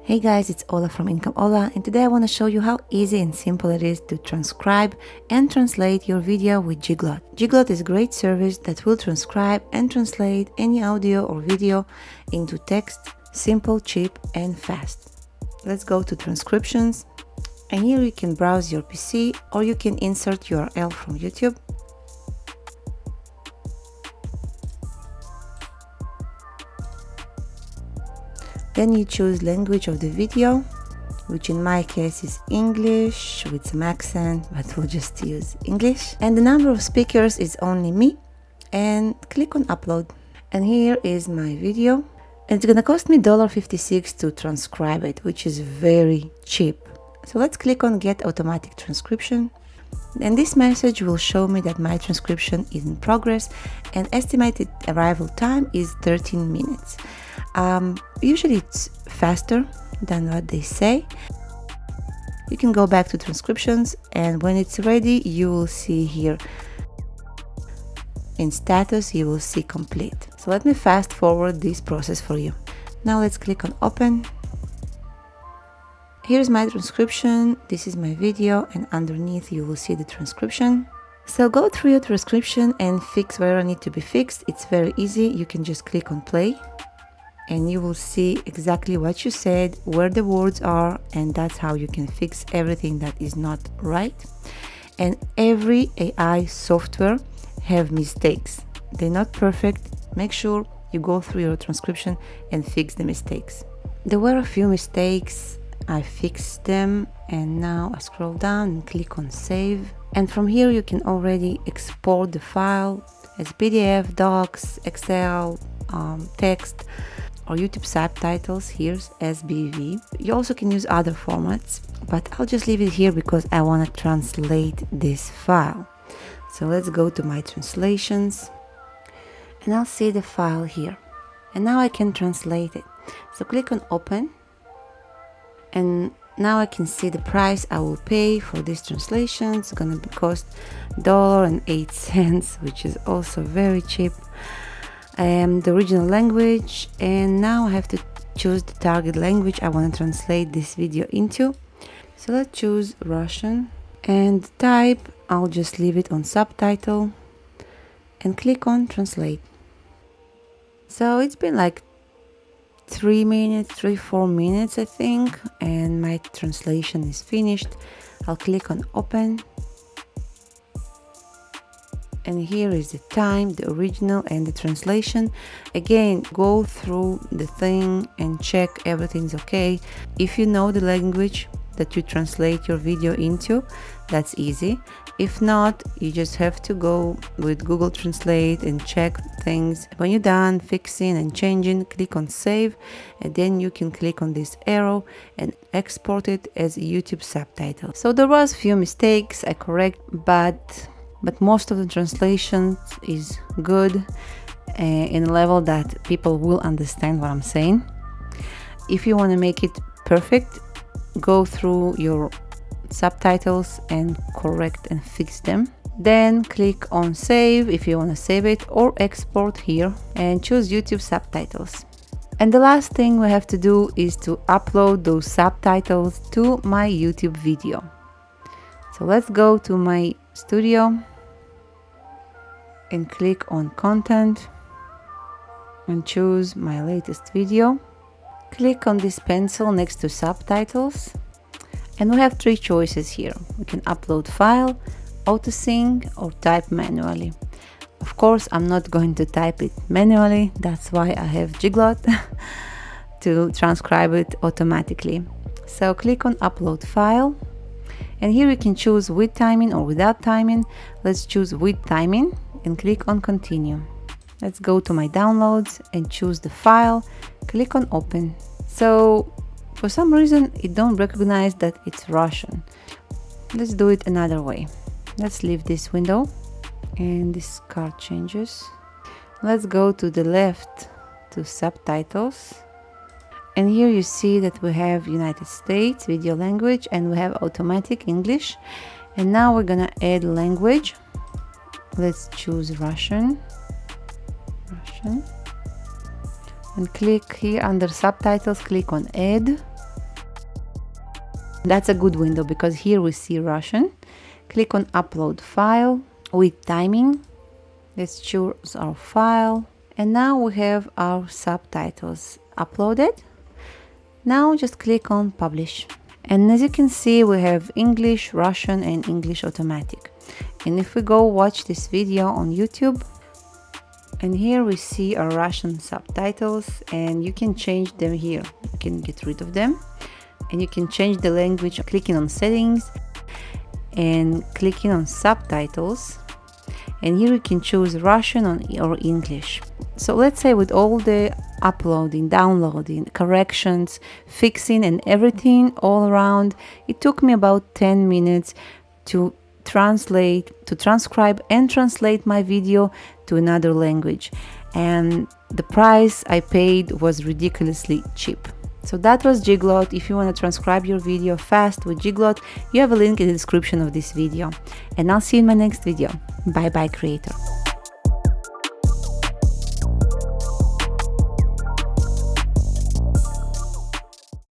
Hey guys, it's Ola from Income Ola, and today I want to show you how easy and simple it is to transcribe and translate your video with Jiglot. Jiglot is a great service that will transcribe and translate any audio or video into text, simple, cheap and fast. Let's go to transcriptions, and here you can browse your PC or you can insert URL from YouTube. Then you choose language of the video, which in my case is English with some accent, but we'll just use English. And the number of speakers is only me, and click on upload. And here is my video. And it's gonna cost me $1.56 to transcribe it, which is very cheap. So let's click on get automatic transcription. And this message will show me that my transcription is in progress and estimated arrival time is 13 minutes. Usually it's faster than what they say. You can go back to transcriptions, and when it's ready, you will see here in status, you will see complete. So let me fast forward this process for you. Now let's click on open. Here's my transcription, this is my video, and underneath you will see the transcription. So go through your transcription and fix where I need to be fixed. It's very easy. You can just click on play and you will see exactly what you said, where the words are, and that's how you can fix everything that is not right. And every AI software have mistakes. They're not perfect. Make sure you go through your transcription and fix the mistakes. There were a few mistakes. I fixed them, and now I scroll down and click on save. And from here you can already export the file as PDF, docs, Excel, text, or YouTube subtitles. Here's SBV. You also can use other formats, but I'll just leave it here because I want to translate this file. So let's go to my translations, and I'll see the file here. And now I can translate it. So click on open. And now I can see the price I will pay for this translation. It's gonna cost $1.08, which is also very cheap. The original language, and now I have to choose the target language I want to translate this video into. So let's choose Russian, and type, I'll just leave it on subtitle and click on translate. So it's been like 3 minutes, 4 minutes I think, and my translation is finished. I'll click on open, and here is the time, the original and the translation. Again, go through the thing and check everything's okay. If you know the language that you translate your video into, that's easy. If not, you just have to go with Google Translate and check things. When you're done fixing and changing, click on save, and then you can click on this arrow and export it as YouTube subtitle. So there was few mistakes I correct, but most of the translation is good in a level that people will understand what I'm saying. If you want to make it perfect, go through your subtitles and correct and fix them. Then click on save if you want to save it, or export here and choose YouTube subtitles. And the last thing we have to do is to upload those subtitles to my YouTube video. So let's go to my studio and click on content and choose my latest video. Click on this pencil next to subtitles, and we have 3 choices here. We can upload file, auto-sync, or type manually. Of course, I'm not going to type it manually. That's why I have Jiglot to transcribe it automatically. So click on upload file, and here you can choose with timing or without timing. Let's choose with timing and click on continue. Let's go to my downloads and choose the file. Click on open. So for some reason it don't recognize that it's Russian. Let's do it another way. Let's leave this window, and this card changes. Let's go to the left to subtitles, and here you see that we have United States video language and we have automatic English. And now we're gonna add language. Let's choose Russian, and click here under subtitles, click on add, That's a good window because here we see Russian. Click on upload file with timing. Let's choose our file. And now we have our subtitles uploaded. Now just click on publish. And as you can see, we have English, Russian, and English automatic. And if we go watch this video on YouTube, and here we see our Russian subtitles, and you can change them here. You can get rid of them, and you can change the language clicking on settings and clicking on subtitles. And here you can choose Russian or English. So let's say with all the uploading, downloading, corrections, fixing and everything all around, it took me about 10 minutes to transcribe and translate my video to another language. And the price I paid was ridiculously cheap. So that was Jiglot. If you want to transcribe your video fast with Jiglot, you have a link in the description of this video. And I'll see you in my next video. Bye bye, creator.